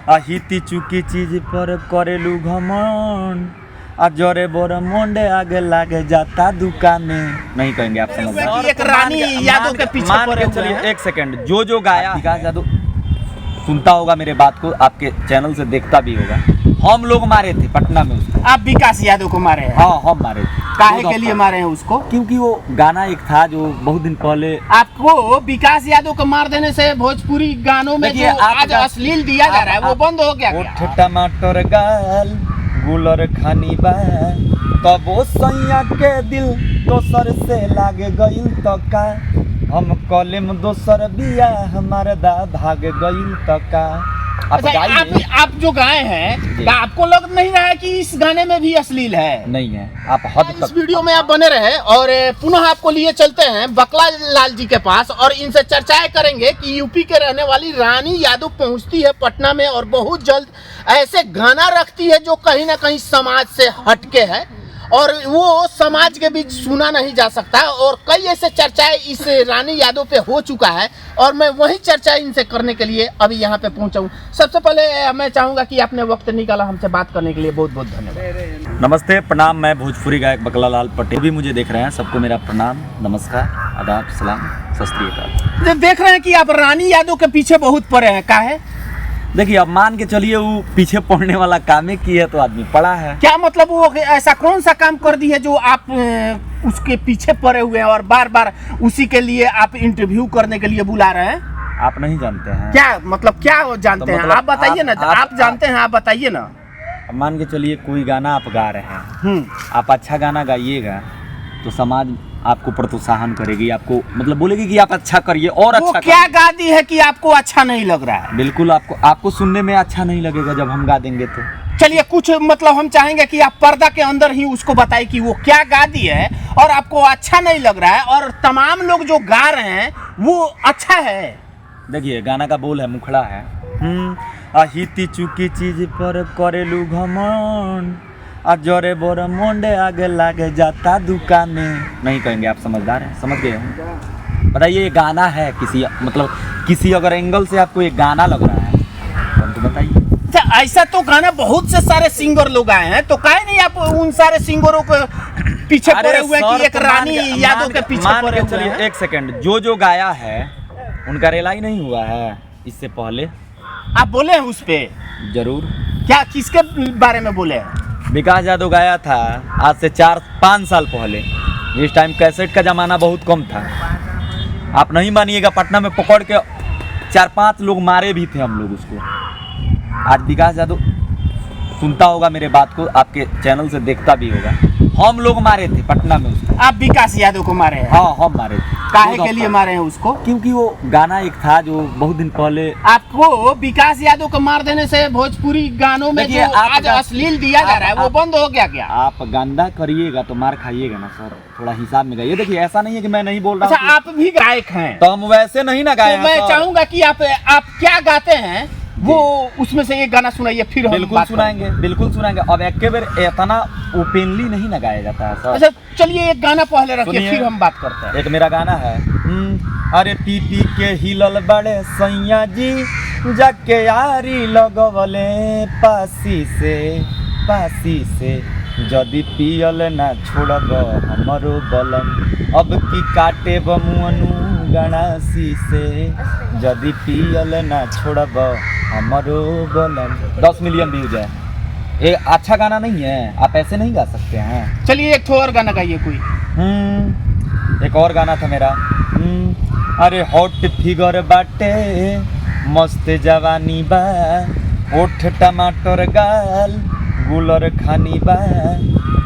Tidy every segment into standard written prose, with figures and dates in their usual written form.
हिती चुकी चीज पर करेलू घमंड आ जरे बोर मोंडे आगे लागे जाता दुकाने। नहीं कहेंगे आप समझ रहे हैं। एक रानी यादव के पीछे पड़े हुए चलिए हैं। एक सेकंड, जो गाया विकास यादव सुनता होगा मेरे बात को, आपके चैनल से देखता भी होगा। हम लोग मारे थे पटना में उसको। आप विकास यादव को मारे हैं? हाँ हम मारे थे। काहे के लिए मारे हैं उसको? क्योंकि वो गाना एक था जो बहुत दिन पहले। आपको विकास यादव को मार देने से भोजपुरी गानों में जो आज अश्लील दिया जा रहा है वो बंद हो गया क्या? टमाटर गाल गुलर खानी बा तबो सैया के दिल दोसर से लागे गइल त का हम कॉलेम दोसर बिया हमारे दा भाग गइल त का। आप जो गाए हैं क्या आपको लग नहीं रहा है कि इस गाने में भी अश्लील है? नहीं है, आप हद तक। इस वीडियो में आप बने रहे और पुनः आपको लिए चलते हैं बकला लाल जी के पास और इनसे चर्चाएं करेंगे कि यूपी के रहने वाली रानी यादव पहुंचती है पटना में और बहुत जल्द ऐसे गाना रखती है जो कहीं ना कहीं समाज से हटके है और वो समाज के बीच सुना नहीं जा सकता और कई ऐसे चर्चाएं इस रानी यादव पे हो चुका है और मैं वही चर्चा इनसे करने के लिए अभी यहाँ पे पहुँचा हूँ। सबसे पहले मैं चाहूँगा कि आपने वक्त निकाला हमसे बात करने के लिए, बहुत बहुत धन्यवाद। नमस्ते, प्रणाम। मैं भोजपुरी गायक बकला लाल पटेल भी मुझे देख रहे हैं, सबको मेरा प्रणाम, नमस्कार, आदाब, सलाम, सत श्री अकाल। देख रहे हैं कि आप रानी यादव के पीछे बहुत पड़े हैं, काहे? देखिए अब मान के चलिए वो पीछे पड़ने वाला काम ही की है तो आदमी पड़ा है। क्या मतलब वो ऐसा कौन सा काम कर दी है जो आप उसके पीछे पड़े हुए हैं और बार बार उसी के लिए आप इंटरव्यू करने के लिए बुला रहे हैं? आप नहीं जानते हैं क्या मतलब, क्या जानते हैं? आप बताइए ना, आप जानते हैं आप बताइए ना। मान के चलिए कोई गाना आप गा रहे हैं, आप अच्छा गाना गाइएगा तो समाज आपको प्रोत्साहन करेगी, आपको मतलब बोलेगी कि आप अच्छा करिए और अच्छा। वो क्या गा दी है कि आपको अच्छा नहीं लग रहा है? बिल्कुल आपको सुनने में अच्छा नहीं लगेगा जब हम गा देंगे तो। चलिए कुछ मतलब हम चाहेंगे कि आप पर्दा के अंदर ही उसको बताइए कि वो क्या गा दी है और आपको अच्छा नहीं लग रहा है और तमाम लोग जो गा रहे हैं वो अच्छा है। देखिए गाना का बोल है, मुखड़ा है, हिती चुकी चीज पर करेलू घमंड आ जरे बोर मोंडे आगे लागे जाता दुकाने। नहीं कहेंगे आप समझदार हैं, समझ गए हम। बताइए ये गाना है किसी अगर एंगल से आपको ये गाना लग रहा है तो बताइए। अच्छा, ऐसा तो गाना बहुत से सारे सिंगर लोग आए हैं तो काहे नहीं आप उन सारे सिंगरों को पीछे पड़े हुए कि एक रानी यादव के पीछे पड़े हुए हैं? एक सेकंड, जो गाया है उनका रेलाई नहीं हुआ है इससे पहले? आप बोले हैं उस पे? जरूर। क्या, किसके बारे में बोले हैं? विकास यादव गाया था आज से 4-5 साल पहले, जिस टाइम कैसेट का ज़माना बहुत कम था। आप नहीं मानिएगा, पटना में पकड़ के 4-5 लोग मारे भी थे हम लोग उसको। आज विकास यादव सुनता होगा मेरे बात को, आपके चैनल से देखता भी होगा। हम लोग मारे थे पटना में उसको। आप विकास यादव को मारे हैं? हाँ हम मारे थे। काहे के लिए मारे हैं उसको? क्योंकि वो गाना एक था जो बहुत दिन पहले। आपको विकास यादव को मार देने से भोजपुरी गानों में जो आज अश्लील दिया जा रहा है वो बंद हो गया क्या? आप गंदा करिएगा तो मार खाइएगा ना सर, थोड़ा हिसाब में गाइए। देखिए ऐसा नहीं है कि मैं नहीं बोल रहा हूँ। अच्छा, आप भी गायक हैं तो हम वैसे नहीं ना गाए। मैं चाहूंगा कि आप क्या गाते हैं वो उसमें से एक गाना सुनाइए, फिर हम बिल्कुल सुनाएंगे, बिल्कुल सुनाएंगे। अब एक के बेर इतना ओपनली नहीं ना गाया जाता है सर। अच्छा चलिए एक गाना पहले रखिए फिर हम बात करते हैं। एक मेरा गाना है, अरे पी के हिलल बड़े सैया जी जाके यारी लगवले पासी से जदि पियल ना छोड़ब हमरो बलम अब की काटे बमुअनु गणासी से जदि पियल ना छोड़ब हमरो बलम। 10 मिलियन व्यूज है। ये अच्छा गाना नहीं है, आप ऐसे नहीं गा सकते हैं। चलिए एक और गाना गाइए कोई। एक और गाना था मेरा, अरे हॉट फिगर बाटे मस्त जवानी बा ओठ टमाटर गाल गुलर खानी बा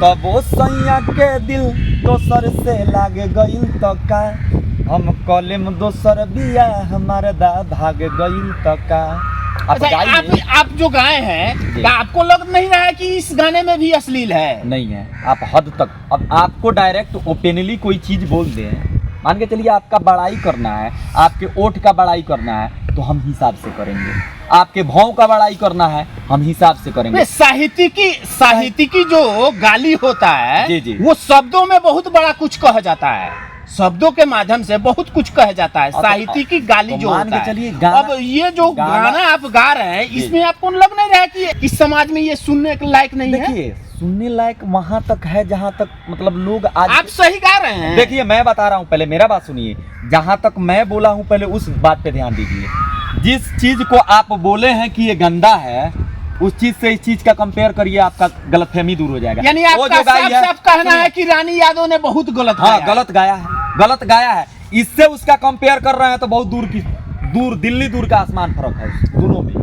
तबो सैया के दिल दोसर से लागे गइल त का हम कॉलेम दोसर बिया हमारे दा भाग गइल त का। आप जो गाए हैं क्या आपको लग नहीं रहा है कि इस गाने में भी अश्लील है? नहीं है, आप हद तक। अब आपको डायरेक्ट ओपनली कोई चीज बोल दे, मान के चलिए आपका बड़ाई करना है, आपके ओठ का बड़ाई करना है तो हम हिसाब से करेंगे। आपके भाव का बड़ाई करना है हम हिसाब से करेंगे। साहित्यिकी जो गाली होता है जी जी। वो शब्दों में बहुत बड़ा कुछ कहा जाता है। शब्दों के माध्यम से बहुत कुछ कहा जाता है, तो- साहित्य की गाली तो जो मान होता के है। चलिए गाना- अब ये जो गाना आप गा रहे हैं, जी। इसमें आपको लग नहीं रहा है कि इस समाज में ये सुनने के लायक नहीं है? देखिए सुनने लायक वहां तक है जहां तक मतलब लोग आज आप सही गा रहे हैं। देखिए मैं बता रहा हूं, पहले मेरा बात सुनिए। जहां तक मैं बोला हूं पहले उस बात पे ध्यान दीजिए। जिस चीज को आप बोले हैं कि ये गंदा है, उस चीज से इस चीज का कंपेयर करिए, आपका गलतफहमी दूर हो जाएगा। यानी वो आपका जो गाई साफ है- साफ कहना है कि रानी यादव ने बहुत गलत हाँ गाया है। गलत गाया है, गलत गाया है। इससे उसका कंपेयर कर रहे हैं तो बहुत दूर की दूर, दिल्ली दूर का आसमान फर्क है दोनों में।